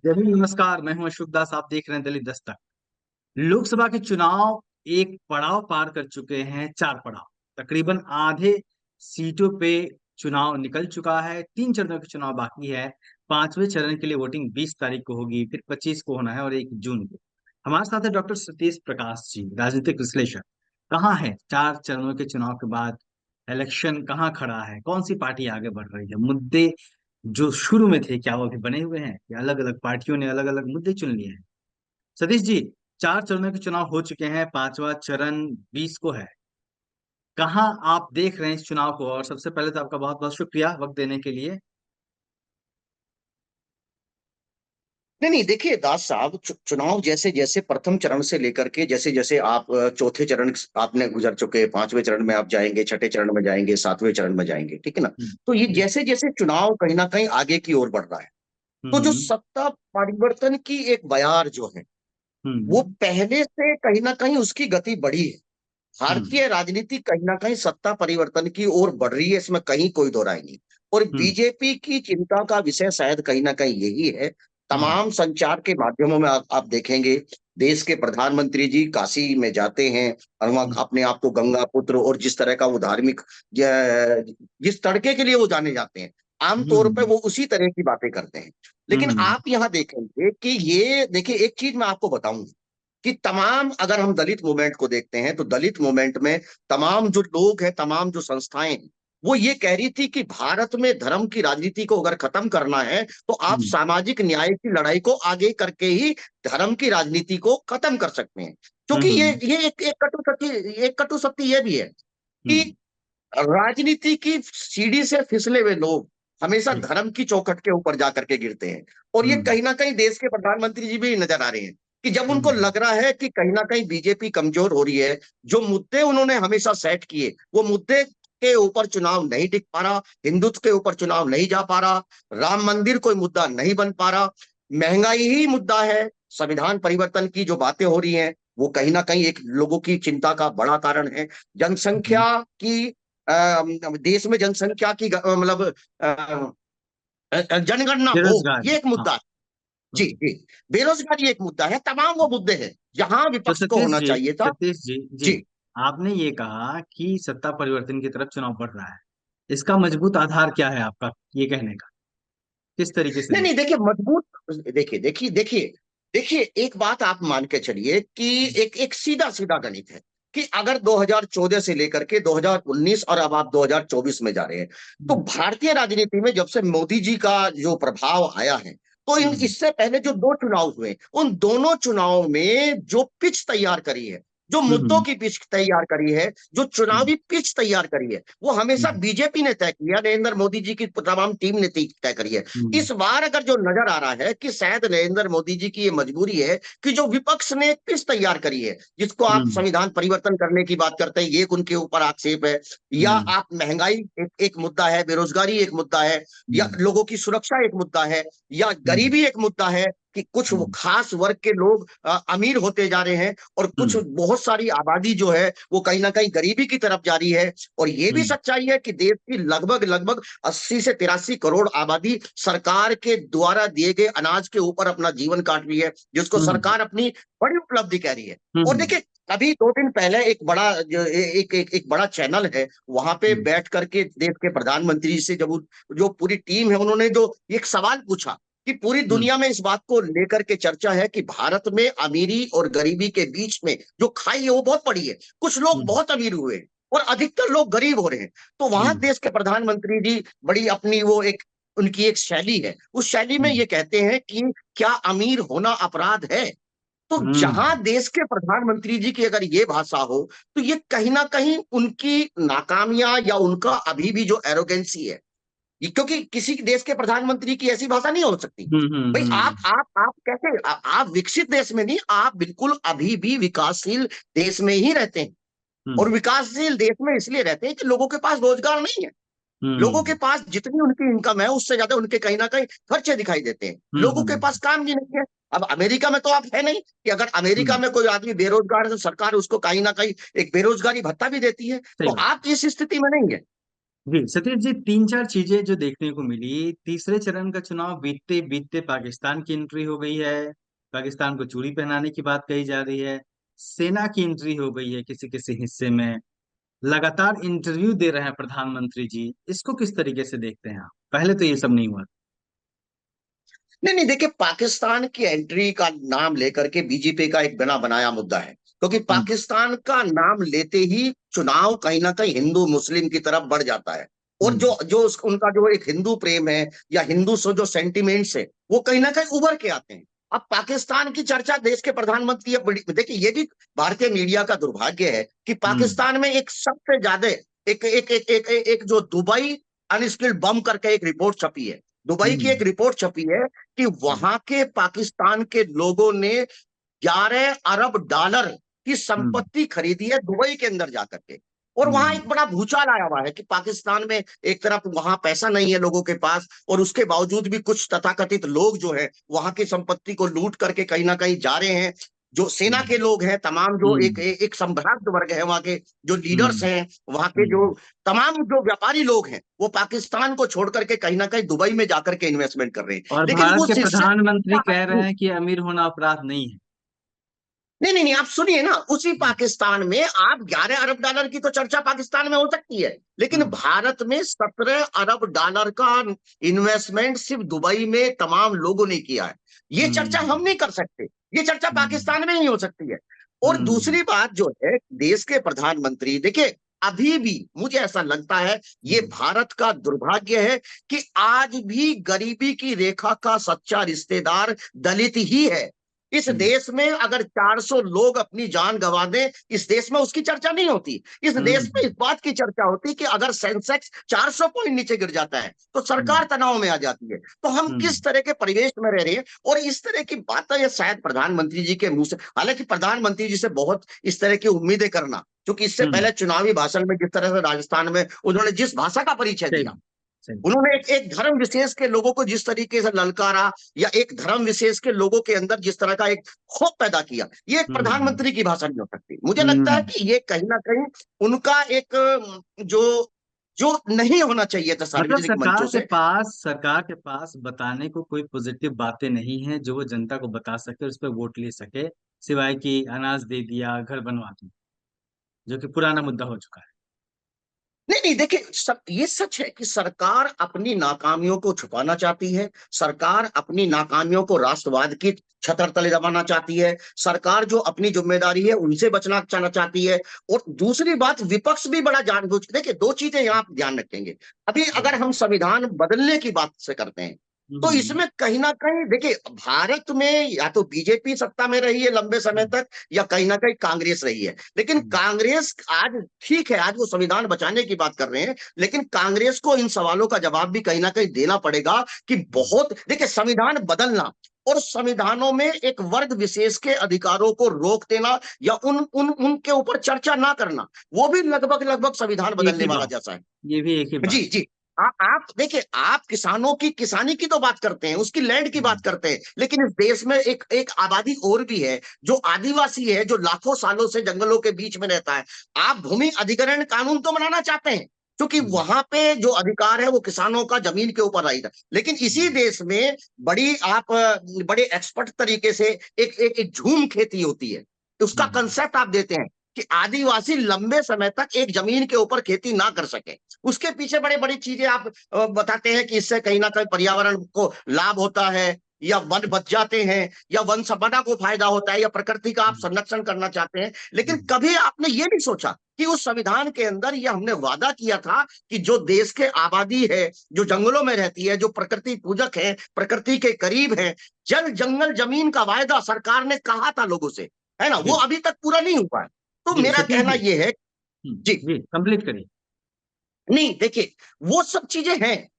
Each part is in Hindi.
जय हिंद, नमस्कार। मैं हूं अशोक दास। आप देख रहे हैं दलित दस्तक। लोकसभा के चुनाव एक पड़ाव पार कर चुके हैं, चार पड़ाव। तकरीबन आधे सीटों पे चुनाव निकल चुका है। तीन चरणों के चुनाव बाकी है। पांचवें चरण के लिए वोटिंग 20 तारीख को होगी, फिर 25 को होना है और 1 जून को। हमारे साथ है डॉक्टर सतीश प्रकाश जी, राजनीतिक विश्लेषक। कहाँ है चार चरणों के चुनाव के बाद इलेक्शन कहाँ खड़ा है, कौन सी पार्टी आगे बढ़ रही है, मुद्दे जो शुरू में थे क्या वो अभी बने हुए हैं या अलग अलग पार्टियों ने अलग अलग मुद्दे चुन लिए हैं? सतीश जी, चार चरणों के चुनाव हो चुके हैं, पांचवा चरण 20 को है। कहाँ आप देख रहे हैं इस चुनाव को? और सबसे पहले तो आपका बहुत बहुत शुक्रिया वक्त देने के लिए। नहीं नहीं, देखिए दास साहब, चुनाव जैसे जैसे प्रथम चरण से लेकर के जैसे जैसे आप चौथे चरण आपने गुजर चुके, पांचवें चरण में आप जाएंगे, छठे चरण में जाएंगे, सातवें चरण में जाएंगे, ठीक है ना। तो ये जी। जैसे जैसे चुनाव कहीं ना कहीं आगे की ओर बढ़ रहा है, तो जो हम्म। सत्ता परिवर्तन की एक बयार जो है, वो हम्म। पहले से कहीं ना कहीं उसकी गति बढ़ी है। हम्म। भारतीय राजनीति कहीं ना कहीं सत्ता परिवर्तन की ओर बढ़ रही है, इसमें कहीं कोई दो राय नहीं। और हम्म। बीजेपी की चिंता का विषय शायद कहीं ना कहीं यही है। हम्म। तमाम संचार के माध्यमों में आप देखेंगे, देश के प्रधानमंत्री जी काशी में जाते हैं और वहां हम्म। अपने आप को गंगा पुत्र और जिस तरह का वो धार्मिक जिस तड़के के लिए वो जाने जाते हैं, आमतौर पर हम्म। वो उसी तरह की बातें करते हैं। लेकिन हम्म। आप यहाँ देखेंगे कि ये देखिए, एक चीज मैं आपको बताऊंगा कि तमाम, अगर हम दलित मूवमेंट को देखते हैं तो दलित मूवमेंट में तमाम जो लोग हैं, तमाम जो संस्थाएं हैं, वो ये कह रही थी कि भारत में धर्म की राजनीति को अगर खत्म करना है तो आप हम्म। सामाजिक न्याय की लड़ाई को आगे करके ही धर्म की राजनीति को खत्म कर सकते हैं। क्योंकि हम्म। ये एक कटु सत्य ये भी है कि हम्म। राजनीति की सीढ़ी से फिसले हुए लोग हमेशा हम्म। धर्म की चौखट के ऊपर जाकर के गिरते हैं। और ये हम्म। कहीं ना कहीं देश के प्रधानमंत्री जी भी नजर आ रहे हैं कि जब उनको हम्म। लग रहा है कि कहीं ना कहीं बीजेपी कमजोर हो रही है, जो मुद्दे उन्होंने हमेशा सेट किए वो मुद्दे के ऊपर चुनाव नहीं टिक पा रहा, हिंदुत्व के ऊपर चुनाव नहीं जा पा रहा, राम मंदिर कोई मुद्दा नहीं बन पा रहा, महंगाई ही मुद्दा है, संविधान परिवर्तन की जो बातें हो रही हैं वो कहीं ना कहीं एक लोगों की चिंता का बड़ा कारण है। हम्म। जनसंख्या की देश में जनसंख्या की मतलब जनगणना हो, बेरोजगारी। ये एक हाँ। मुद्दा है। जी जी। बेरोजगारी एक मुद्दा है, तमाम वो मुद्दे हैं जहां तो विपक्ष को सतीश होना जी, चाहिए था। सतीश जी, जी, जी। आपने ये कहा कि सत्ता परिवर्तन की तरफ चुनाव बढ़ रहा है। इसका मजबूत आधार क्या है आपका ये कहने का? किस तरीके से नहीं देख? नहीं, देखिए मजबूत, देखिए देखिए देखिए देखिए, एक बात आप मान के चलिए कि एक एक सीधा सीधा गणित है कि अगर 2014 से लेकर के 2019 और अब आप 2024 में जा रहे हैं, तो हम्म। भारतीय राजनीति में जब से मोदी जी का जो प्रभाव आया है, तो इन हम्म। इससे पहले जो दो चुनाव हुए, उन दोनों चुनाव में जो पिच तैयार करी है, जो मुद्दों हम्म। की पिच तैयार करी है, जो हम्म। चुनावी पिच तैयार करी है, वो हमेशा हम्म। बीजेपी ने तय किया, नरेंद्र मोदी जी की तमाम टीम ने तय करी है। हम्म। इस बार अगर जो नजर आ रहा है कि शायद नरेंद्र मोदी जी की ये मजबूरी है कि जो विपक्ष ने एक पिच तैयार करी है, जिसको आप हम्म। संविधान परिवर्तन करने की बात करते हैं, ये उनके ऊपर आक्षेप है, या हम्म। आप महंगाई एक मुद्दा है, बेरोजगारी एक मुद्दा है, या हम्म। लोगों की सुरक्षा एक मुद्दा है, या हम्म। गरीबी एक मुद्दा है कि कुछ वो हम्म। खास वर्ग के लोग अमीर होते जा रहे हैं और कुछ हम्म। बहुत सारी आबादी जो है वो कहीं ना कहीं गरीबी की तरफ जा रही है। और ये भी हम्म। सच्चाई है कि देश की लगभग लगभग 80 से 83 करोड़ आबादी सरकार के द्वारा दिए गए अनाज के ऊपर अपना जीवन काट रही है, जिसको हम्म। सरकार अपनी बड़ी उपलब्धि कह रही है। और हम्म। देखिए, अभी 2 दिन पहले एक बड़ा एक बड़ा चैनल है, वहां पे हम्म। बैठ करके देश के प्रधानमंत्री से जब जो पूरी टीम है उन्होंने जो एक सवाल पूछा कि पूरी हम्म। दुनिया में इस बात को लेकर के चर्चा है कि भारत में अमीरी और गरीबी के बीच में जो खाई है वो बहुत बड़ी है, कुछ लोग हम्म। बहुत अमीर हुए हैं और अधिकतर लोग गरीब हो रहे हैं। तो वहां हम्म। देश के प्रधानमंत्री जी बड़ी अपनी वो एक उनकी एक शैली है, उस शैली में हम्म। ये कहते हैं कि क्या अमीर होना अपराध है? तो हम्म। जहां देश के प्रधानमंत्री जी की अगर ये भाषा हो, तो ये कहीं ना कहीं उनकी नाकामियां या उनका अभी भी जो एरोगेंसी है, क्योंकि किसी देश के प्रधानमंत्री की ऐसी भाषा नहीं हो सकती। हम्म। भाई हम्म। आप कैसे आप विकसित देश में नहीं, आप बिल्कुल अभी भी विकासशील देश में ही रहते हैं। और हम्म। विकासशील देश में इसलिए रहते हैं कि लोगों के पास रोजगार नहीं है, लोगों के हम्म। पास जितनी उनकी इनकम है उससे ज्यादा उनके कहीं ना कहीं खर्चे दिखाई देते हैं, लोगों के पास काम ही नहीं है। अब अमेरिका में तो आप है नहीं कि अगर अमेरिका हम्म। में कोई आदमी बेरोजगार है तो सरकार उसको कहीं ना कहीं एक बेरोजगारी भत्ता भी देती है, तो सही बात। आप इस स्थिति में नहीं है। जी सतीश जी, तीन चार चीजें जो देखने को मिली। तीसरे चरण का चुनाव बीतते बीतते पाकिस्तान की एंट्री हो गई है। पाकिस्तान को चूड़ी पहनाने की बात कही जा रही है। सेना की एंट्री हो गई है किसी किसी हिस्से में। लगातार इंटरव्यू दे रहे हैं प्रधानमंत्री जी। इसको किस तरीके से देखते हैं आप? पहले तो ये सब नहीं हुआ। नहीं नहीं, देखिए पाकिस्तान की एंट्री का नाम लेकर के बीजेपी का एक बना बनाया मुद्दा है, क्योंकि हम्म। पाकिस्तान का नाम लेते ही चुनाव कहीं ना कहीं हिंदू मुस्लिम की तरफ बढ़ जाता है। और हम्म। उनका जो एक हिंदू प्रेम है या हिंदू से जो सेंटिमेंट्स है वो कहीं ना कहीं उभर के आते हैं। अब पाकिस्तान की चर्चा देश के प्रधानमंत्री, अब बड़ी देखिए ये भी भारतीय मीडिया का दुर्भाग्य है कि हम्म। पाकिस्तान में एक सबसे ज्यादा एक जो दुबई अनस्किल्ड बम करके एक रिपोर्ट छपी है। दुबई की हम्म। एक रिपोर्ट छपी है कि हम्म। वहां के पाकिस्तान के लोगों ने 11 अरब डॉलर की हम्म। संपत्ति खरीदी है दुबई के अंदर जाकर के। और वहां हम्म। एक बड़ा भूचाल आया हुआ है कि पाकिस्तान में एक तरफ वहां पैसा नहीं है लोगों के पास, और उसके बावजूद भी कुछ तथाकथित लोग जो है वहां की संपत्ति को लूट करके कहीं ना कहीं जा रहे हैं। जो सेना हम्म। के लोग हैं, तमाम जो हम्म। एक संभ्रांत वर्ग है वहां के, जो लीडर्स हम्म। हैं वहां के, जो हम्म। तमाम जो व्यापारी लोग हैं, वो पाकिस्तान को छोड़ करके कहीं ना कहीं दुबई में जाकर के इन्वेस्टमेंट कर रहे हैं। और लेकिन भारत के उस हिस्से प्रधानमंत्री कह रहे हैं कि अमीर होना अपराध नहीं है। नहीं नहीं नहीं, आप सुनिए ना, उसी पाकिस्तान में आप 11 अरब डॉलर की तो चर्चा पाकिस्तान में हो सकती है, लेकिन हम्म। भारत में 17 अरब डॉलर का इन्वेस्टमेंट सिर्फ दुबई में तमाम लोगों ने किया है। ये चर्चा हम हम्म। नहीं कर सकते, ये चर्चा हम्म। पाकिस्तान में ही हो सकती है। और हम्म। दूसरी बात जो है, देश के प्रधानमंत्री देखिए, अभी भी मुझे ऐसा लगता है ये हम्म। भारत का दुर्भाग्य है कि आज भी गरीबी की रेखा का सच्चा रिश्तेदार दलित ही है। इस हम्म। देश में अगर 400 लोग अपनी जान गंवा दें, इस देश में उसकी चर्चा नहीं होती। इस देश में हम्म। इस बात की चर्चा होती कि अगर सेंसेक्स 400 पॉइंट नीचे गिर जाता है तो हम्म। सरकार तनाव में आ जाती है। तो हम हम्म। किस तरह के परिवेश में रह रहे हैं, और इस तरह की बातें ये शायद प्रधानमंत्री जी के मुंह से, हालांकि प्रधानमंत्री जी से बहुत इस तरह की उम्मीदें करना, क्योंकि इससे हम्म। पहले चुनावी भाषण में जिस तरह से राजस्थान में उन्होंने जिस भाषा का परिचय सही दिया, बात। सही। उन्होंने एक धर्म विशेष के लोगों को जिस तरीके से ललकारा, या एक धर्म विशेष के लोगों के अंदर जिस तरह का एक खौफ पैदा किया, ये एक हम्म। प्रधानमंत्री की भाषा नहीं हो सकती। मुझे लगता है हम्म। कि ये कहीं ना कहीं उनका एक जो जो नहीं होना चाहिए था मतलब सार्वजनिक मंचों से। सरकार के पास बताने को कोई पॉजिटिव बातें नहीं है जो वो जनता को बता सके, उस पर वोट ले सके, सिवाय कि अनाज दे दिया, घर बनवा दिया, जो कि पुराना मुद्दा हो चुका है। नहीं नहीं, देखिए सब ये सच है कि सरकार अपनी नाकामियों को छुपाना चाहती है। सरकार अपनी नाकामियों को राष्ट्रवाद की छतर तले दबाना चाहती है। सरकार जो अपनी जिम्मेदारी है उनसे बचना चाहती है। और दूसरी बात, विपक्ष भी बड़ा जानबूझ, देखिए दो चीजें यहाँ आप ध्यान रखेंगे। अभी जी। अगर हम संविधान बदलने की बात से करते हैं, तो हम्म। इसमें कहीं ना कहीं देखिए, भारत में या तो बीजेपी सत्ता में रही है लंबे समय हम्म। तक, या कहीं ना कहीं कांग्रेस रही है। लेकिन हम्म। कांग्रेस आज, ठीक है आज वो संविधान बचाने की बात कर रहे हैं, लेकिन कांग्रेस को इन सवालों का जवाब भी कहीं ना कहीं देना पड़ेगा कि हम्म। बहुत, देखिए संविधान बदलना और संविधानों में एक वर्ग विशेष के अधिकारों को रोक देना, या उन उन उनके ऊपर चर्चा ना करना, वो भी लगभग लगभग संविधान एक बदलने ही वाला बात। जैसा है। ये भी एक ही जी बात। जी। आप देखिए, आप किसानों की किसानी की तो बात करते हैं, उसकी लैंड की हम्म। बात करते हैं, लेकिन इस देश में एक एक आबादी और भी है जो आदिवासी है, जो लाखों सालों से जंगलों के बीच में रहता है। आप भूमि अधिग्रहण कानून तो बनाना चाहते हैं, क्योंकि हम्म। वहां पे जो अधिकार है वो किसानों का जमीन के ऊपर रहेगा, लेकिन इसी हम्म। देश में बड़े एक्सपर्ट तरीके से एक झूम खेती होती है। उसका हम्म। कंसेप्ट आप देते हैं कि आदिवासी लंबे समय तक एक जमीन के ऊपर खेती ना कर सके। उसके पीछे बड़े बड़ी चीजें आप बताते हैं कि इससे कहीं ना कहीं पर्यावरण को लाभ होता है, या वन बच जाते हैं, या वन संपदा को फायदा होता है, या प्रकृति का आप हम्म। संरक्षण करना चाहते हैं। लेकिन हम्म। कभी आपने ये नहीं सोचा कि उस संविधान के अंदर ये हमने वादा किया था कि जो देश के आबादी है, जो जंगलों में रहती है, जो प्रकृति पूजक है, प्रकृति के करीब है, जल जंगल जमीन का वायदा सरकार ने कहा था लोगों से, है ना, वो जी। अभी तक पूरा नहीं हुआ है। तो जी मेरा सतीश कहना जी। यह है। जी। जी कंप्लीट करिए। नहीं देखिए, वो सब चीजें हैं।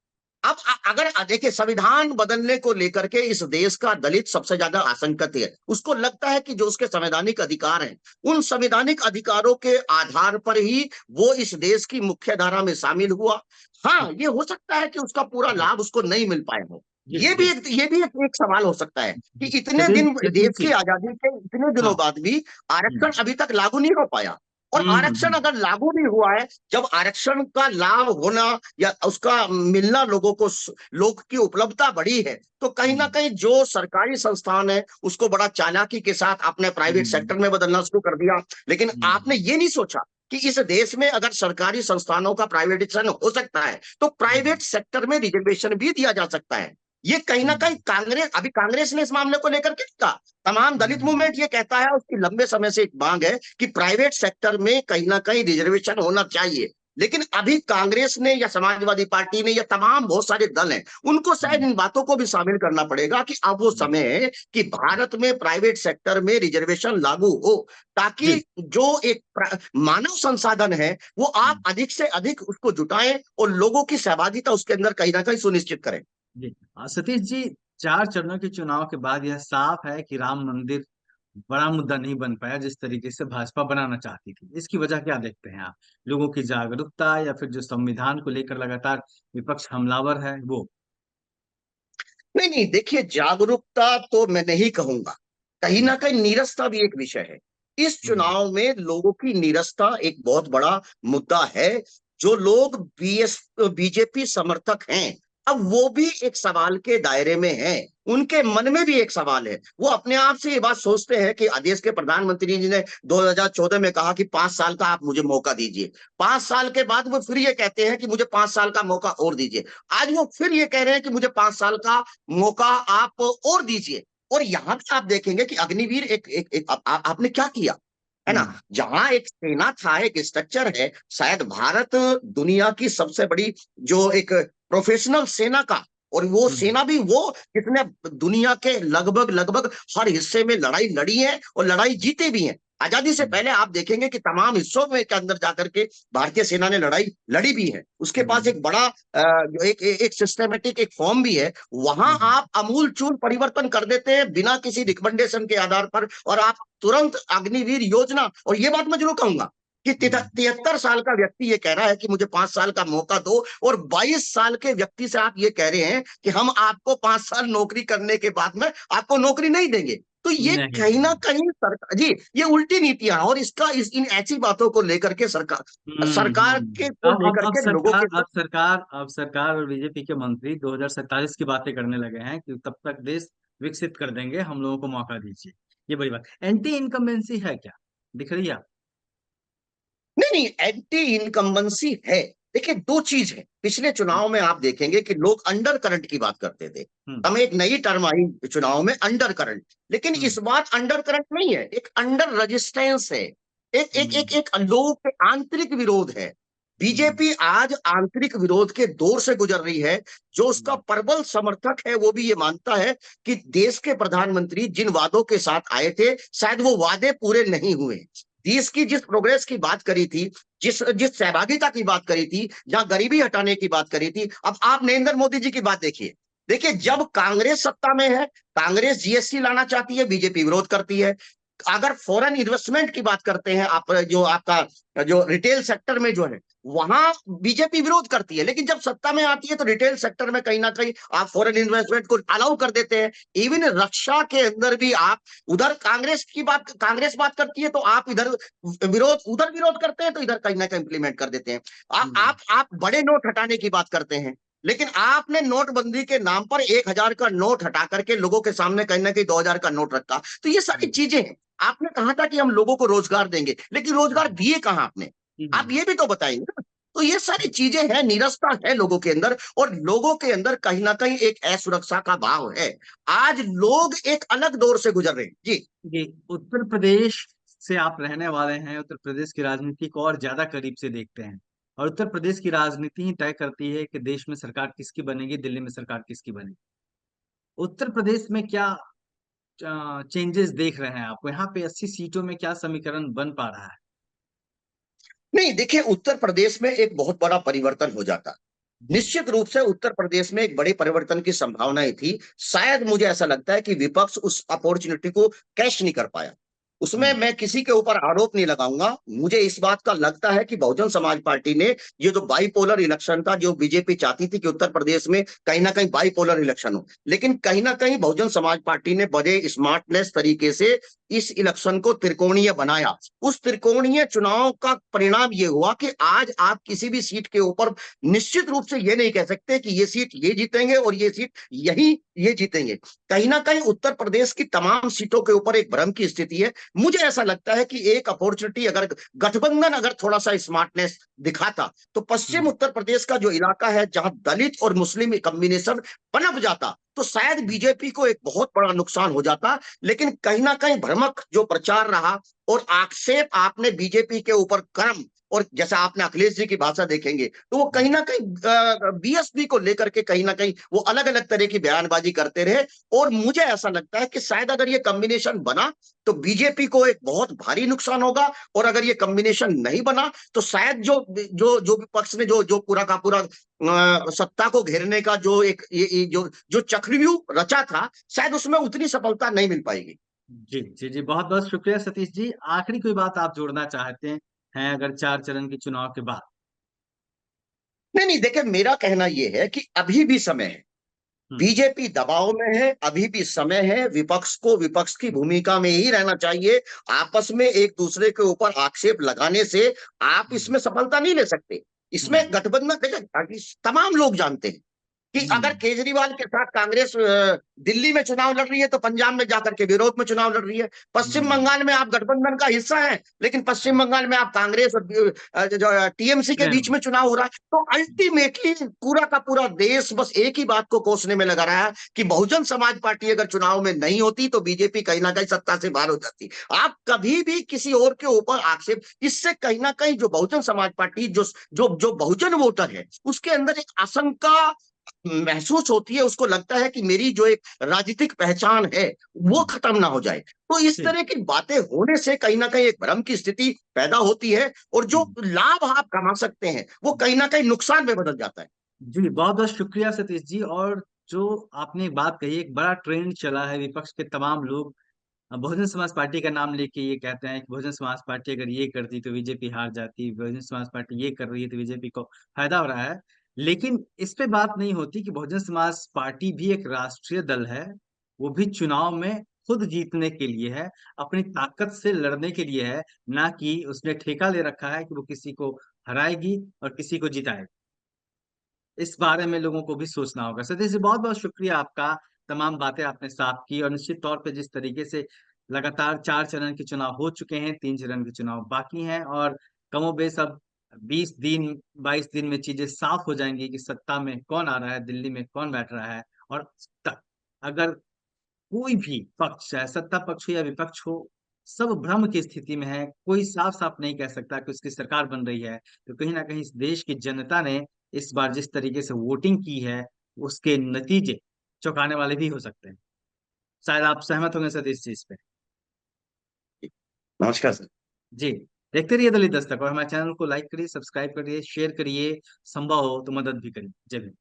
अब अगर देखिए, संविधान बदलने को लेकर के इस देश का दलित सबसे ज्यादा आशंकित है। उसको लगता है कि जो उसके संवैधानिक अधिकार हैं, उन संवैधानिक अधिकारों के आधार पर ही वो इस देश की मुख्य धारा में शामिल हुआ। हाँ, ये हो सकता है कि उसका पूरा जी। लाभ उसको नहीं मिल पाया हो। जी। ये जी। भी एक सवाल हो सकता है कि इतने सतीश दिन, सतीश देश जी। की आजादी के इतने हाँ। दिनों बाद भी हम्म। आरक्षण अभी तक लागू नहीं हो पाया। और आरक्षण हम्म। अगर लागू भी हुआ है, जब आरक्षण का लाभ होना या उसका मिलना लोगों को, लोग की उपलब्धता बढ़ी है, तो कहीं ना हम्म। कहीं जो सरकारी संस्थान है उसको बड़ा चालाकी के साथ आपने प्राइवेट हम्म। सेक्टर में बदलना शुरू कर दिया। लेकिन आपने हम्म। ये नहीं सोचा कि इस देश में अगर सरकारी संस्थानों का प्राइवेटाइजेशन हो सकता है तो हम्म। प्राइवेट सेक्टर में रिजर्वेशन भी दिया जा सकता है। ये कहीं ना कहीं हम्म। कांग्रेस ने इस मामले को लेकर के कहा, तमाम दलित हम्म। मूवमेंट ये कहता है, उसकी लंबे समय से एक मांग है कि प्राइवेट सेक्टर में कहीं ना कहीं रिजर्वेशन होना चाहिए। लेकिन अभी कांग्रेस ने या समाजवादी पार्टी ने या तमाम बहुत सारे दल हैं, उनको शायद हम्म। इन बातों को भी शामिल करना पड़ेगा कि अब वो समय है कि भारत में प्राइवेट सेक्टर में रिजर्वेशन लागू हो, ताकि जी। जो एक मानव संसाधन है वो आप अधिक से अधिक उसको जुटाएं और लोगों की सहभागिता उसके अंदर कहीं ना कहीं सुनिश्चित करें। जी। सतीश जी, 4 चरणों के चुनाव के बाद यह साफ है कि राम मंदिर बड़ा मुद्दा नहीं बन पाया जिस तरीके से भाजपा बनाना चाहती थी। इसकी वजह क्या देखते हैं आप? लोगों की जागरूकता, या फिर जो संविधान को लेकर लगातार विपक्ष हमलावर है वो? नहीं नहीं, देखिए, जागरूकता तो मैं नहीं कहूंगा, कहीं हम्म। ना कहीं नीरसता भी एक विषय है। इस हम्म। चुनाव में लोगों की नीरसता एक बहुत बड़ा मुद्दा है। जो लोग बीजेपी समर्थक हैं, अब वो भी एक सवाल के दायरे में हैं। उनके मन में भी एक सवाल है, वो अपने आप से ये बात सोचते हैं कि देश के प्रधानमंत्री जी ने 2014 में कहा कि 5 साल का आप मुझे मौका दीजिए। 5 साल के बाद वो फिर ये कहते हैं कि मुझे 5 साल का मौका और दीजिए। आज वो फिर ये कह रहे हैं कि मुझे 5 साल का मौका आप और दीजिए। और यहां पे आप देखेंगे कि अग्निवीर आपने क्या किया, है ना? हम्म। जहां एक सेना था, एक स्ट्रक्चर है, शायद भारत दुनिया की सबसे बड़ी जो एक प्रोफेशनल सेना का, और वो हम्म। सेना भी वो जिसने दुनिया के लगभग लगभग हर हिस्से में लड़ाई लड़ी है और लड़ाई जीते भी हैं। आजादी से हम्म। पहले आप देखेंगे कि तमाम हिस्सों में के अंदर जाकर के भारतीय सेना ने लड़ाई लड़ी भी है। उसके पास हम्म। एक बड़ा जो एक सिस्टमेटिक एक फॉर्म भी है। वहां हम्म। आप अमूल चूल परिवर्तन कर देते हैं बिना किसी रिकमेंडेशन के आधार पर, और आप तुरंत अग्निवीर योजना, और ये बात मैं जरूर कहूंगा कि हम्म। 73 साल का व्यक्ति ये कह रहा है कि मुझे 5 साल का मौका दो, और 22 साल के व्यक्ति से आप ये कह रहे हैं कि हम आपको 5 साल नौकरी करने के बाद में आपको नौकरी नहीं देंगे। तो ये नहीं कहीं ना नहीं। कहीं सरकार जी, ये उल्टी नीतियां, और इन ऐसी बातों को लेकर के सरकार के को लेकर अब के लोगों सरकार के साथ। और बीजेपी के मंत्री 2047 की बातें करने लगे हैं कि तब तक देश विकसित कर देंगे, हम लोगों को मौका दीजिए। ये बड़ी बात, एंटी इनकम्बेंसी है क्या? दिख रही है आप? नहीं नहीं, एंटी इनकम्बेंसी है। देखिए, दो चीज है, पिछले चुनाव में आप देखेंगे कि लोग अंडर करंट की बात करते थे। हम्म। हम एक नई टर्म आई चुनाव में, अंडर करंट। लेकिन हम्म। इस बार अंडर करंट नहीं है, एक अंडर रेजिस्टेंस है। एक एक एक हम्म। एक लोगों के आंतरिक विरोध है। हम्म। बीजेपी आज आंतरिक विरोध के दौर से गुजर रही है। जो उसका हम्म। प्रबल समर्थक है वो भी ये मानता है कि देश के प्रधानमंत्री जिन वादों के साथ आए थे, शायद वो वादे पूरे नहीं हुए। देश की जिस प्रोग्रेस की बात करी थी, जिस जिस सहभागिता की बात करी थी, जहां गरीबी हटाने की बात करी थी, अब आप नरेंद्र मोदी जी की बात देखिए। देखिए, जब कांग्रेस सत्ता में है, कांग्रेस जीएसटी लाना चाहती है, बीजेपी विरोध करती है। अगर फॉरेन इन्वेस्टमेंट की बात करते हैं आप, जो आपका जो रिटेल सेक्टर में जो है, वहां बीजेपी विरोध करती है। लेकिन जब सत्ता में आती है तो रिटेल सेक्टर में कहीं ना कहीं आप फॉरेन इन्वेस्टमेंट को अलाउ कर देते हैं। इवन रक्षा के अंदर भी आप, उधर कांग्रेस बात करती है तो आप इधर उधर विरोध करते हैं, तो इधर कहीं ना कहीं इंप्लीमेंट कर देते हैं। हम्म। आप बड़े नोट हटाने की बात करते हैं, लेकिन आपने नोटबंदी के नाम पर 1,000 का नोट हटा करके लोगों के सामने कहीं ना कहीं 2,000 का नोट रखा। तो ये सारी हम्म। चीजें हैं। आपने कहा था कि हम लोगों को रोजगार देंगे, लेकिन रोजगार दिए कहां आपने? आप हम्म। ये भी तो बताएंगे ना। तो ये सारी चीजें हैं, निरस्ता है लोगों के अंदर, और लोगों के अंदर कहीं ना कहीं एक असुरक्षा का भाव है। आज लोग एक अलग दौर से गुजर रहे हैं जी। जी। उत्तर प्रदेश से आप रहने वाले हैं, उत्तर प्रदेश की राजनीति को और ज्यादा करीब से देखते हैं, और उत्तर प्रदेश की राजनीति ही तय करती है कि देश में सरकार किसकी बनेगी, दिल्ली में सरकार किसकी बनेगी। उत्तर प्रदेश में क्या चेंजेस देख रहे हैं आप? यहाँ पे 80 सीटों में क्या समीकरण बन पा रहा है? नहीं, देखिए, उत्तर प्रदेश में एक बहुत बड़ा परिवर्तन हो जाता। जी। निश्चित रूप से उत्तर प्रदेश में एक बड़े परिवर्तन की संभावनाएं थी। शायद मुझे ऐसा लगता है कि विपक्ष उस अपॉर्चुनिटी को कैश नहीं कर पाया। उसमें हम्म। मैं किसी के ऊपर आरोप नहीं लगाऊंगा। मुझे इस बात का लगता है कि बहुजन समाज पार्टी ने, ये जो बाइपोलर इलेक्शन था, जो बीजेपी चाहती थी कि उत्तर प्रदेश में कहीं ना कहीं बाइपोलर इलेक्शन हो, लेकिन कहीं ना कहीं बहुजन समाज पार्टी ने बड़े स्मार्टनेस तरीके से इस इलेक्शन को त्रिकोणीय बनाया। उस त्रिकोणीय चुनाव का परिणाम ये हुआ कि आज आप किसी भी सीट के ऊपर निश्चित रूप से ये नहीं कह सकते कि ये सीट ये जीतेंगे और ये सीट यही ये जीतेंगे। कहीं ना कहीं उत्तर प्रदेश की तमाम सीटों के ऊपर एक भ्रम की स्थिति है। मुझे ऐसा लगता है कि एक अपॉर्चुनिटी, अगर गठबंधन अगर थोड़ा सा स्मार्टनेस दिखाता, तो पश्चिम उत्तर प्रदेश का जो इलाका है जहां दलित और मुस्लिम कॉम्बिनेशन पनप जाता, तो शायद बीजेपी को एक बहुत बड़ा नुकसान हो जाता। लेकिन कहीं ना कहीं भ्रमक जो प्रचार रहा और आक्षेप आपने बीजेपी के ऊपर कर्म, और जैसा आपने अखिलेश जी की भाषा देखेंगे तो वो कहीं ना कहीं बीएसपी को लेकर के कहीं ना कहीं वो अलग अलग तरह की बयानबाजी करते रहे। और मुझे ऐसा लगता है कि शायद अगर ये कॉम्बिनेशन बना तो बीजेपी को एक बहुत भारी नुकसान होगा, और अगर ये कॉम्बिनेशन नहीं बना तो शायद जो जो जो विपक्ष ने जो जो पूरा का पूरा सत्ता को घेरने का जो एक ये जो जो चक्रव्यूह रचा था, शायद उसमें उतनी सफलता नहीं मिल पाएगी। जी जी जी, बहुत बहुत शुक्रिया सतीश जी। आखिरी कोई बात आप जोड़ना चाहते हैं अगर 4 चरण के चुनाव के बाद? नहीं नहीं, देखिए मेरा कहना यह है कि अभी भी समय है, हम्म। बीजेपी दबाव में है, अभी भी समय है, विपक्ष को विपक्ष की भूमिका में ही रहना चाहिए। आपस में एक दूसरे के ऊपर आक्षेप लगाने से आप हम्म। इसमें सफलता नहीं ले सकते। इसमें हम्म। गठबंधन, देखिए तमाम लोग जानते हैं कि अगर हम्म। केजरीवाल के साथ कांग्रेस दिल्ली में चुनाव लड़ रही है तो पंजाब में जाकर के विरोध में चुनाव लड़ रही है। पश्चिम हम्म। बंगाल में आप गठबंधन का हिस्सा हैं, लेकिन पश्चिम बंगाल में आप कांग्रेस और जो टीएमसी के बीच में चुनाव हो रहा है। तो अल्टीमेटली पूरा का पूरा देश बस एक ही बात को कोसने में लगा रहा है कि बहुजन समाज पार्टी अगर चुनाव में नहीं होती तो बीजेपी कहीं ना कहीं सत्ता से बाहर हो जाती। आप कभी भी किसी और के ऊपर आक्षेप, इससे कहीं ना कहीं जो बहुजन समाज पार्टी जो जो जो बहुजन वोटर है उसके अंदर एक आशंका महसूस होती है। उसको लगता है कि मेरी जो एक राजनीतिक पहचान है वो हम्म। खत्म ना हो जाए। तो इस जी। तरह की बातें होने से कहीं ना कहीं एक भ्रम की स्थिति पैदा होती है, और जो हम्म। लाभ आप कमा सकते हैं वो कहीं ना कहीं नुकसान में बदल जाता है। जी, बहुत बहुत शुक्रिया सतीश जी। और जो आपने एक बात कही, एक बड़ा ट्रेंड चला है, विपक्ष के तमाम लोग बहुजन समाज पार्टी का नाम लेके ये कहते हैं कि बहुजन समाज पार्टी अगर ये करती तो बीजेपी हार जाती, बहुजन समाज पार्टी ये कर रही है तो बीजेपी को फायदा हो रहा है। लेकिन इस पे बात नहीं होती कि बहुजन समाज पार्टी भी एक राष्ट्रीय दल है। वो भी चुनाव में खुद जीतने के लिए है, अपनी ताकत से लड़ने के लिए है, ना कि उसने ठेका ले रखा है कि वो किसी को हराएगी और किसी को जिताएगी। इस बारे में लोगों को भी सोचना होगा। सतीश जी, बहुत बहुत शुक्रिया आपका। तमाम बातें आपने साफ की, और निश्चित तौर पे जिस तरीके से लगातार 4 चरण के चुनाव हो चुके हैं, 3 चरण के चुनाव बाकी हैं, और कमोबेश अब 20 दिन 22 दिन में चीजें साफ हो जाएंगी कि सत्ता में कौन आ रहा है, दिल्ली में कौन बैठ रहा है। और तक अगर कोई भी पक्ष, चाहे सत्ता पक्ष हो या विपक्ष हो, सब भ्रम की स्थिति में है। कोई साफ साफ नहीं कह सकता कि उसकी सरकार बन रही है। तो कहीं ना कहीं इस देश की जनता ने इस बार जिस तरीके से वोटिंग की है, उसके नतीजे चौंकाने वाले भी हो सकते हैं। शायद आप सहमत होंगे सर इस चीज पे। नमस्कार सर। जी। देखते रहिए दलित दस्तक, और हमारे चैनल को लाइक करिए, सब्सक्राइब करिए, शेयर करिए, संभव हो तो मदद भी करिए। जय हिंद।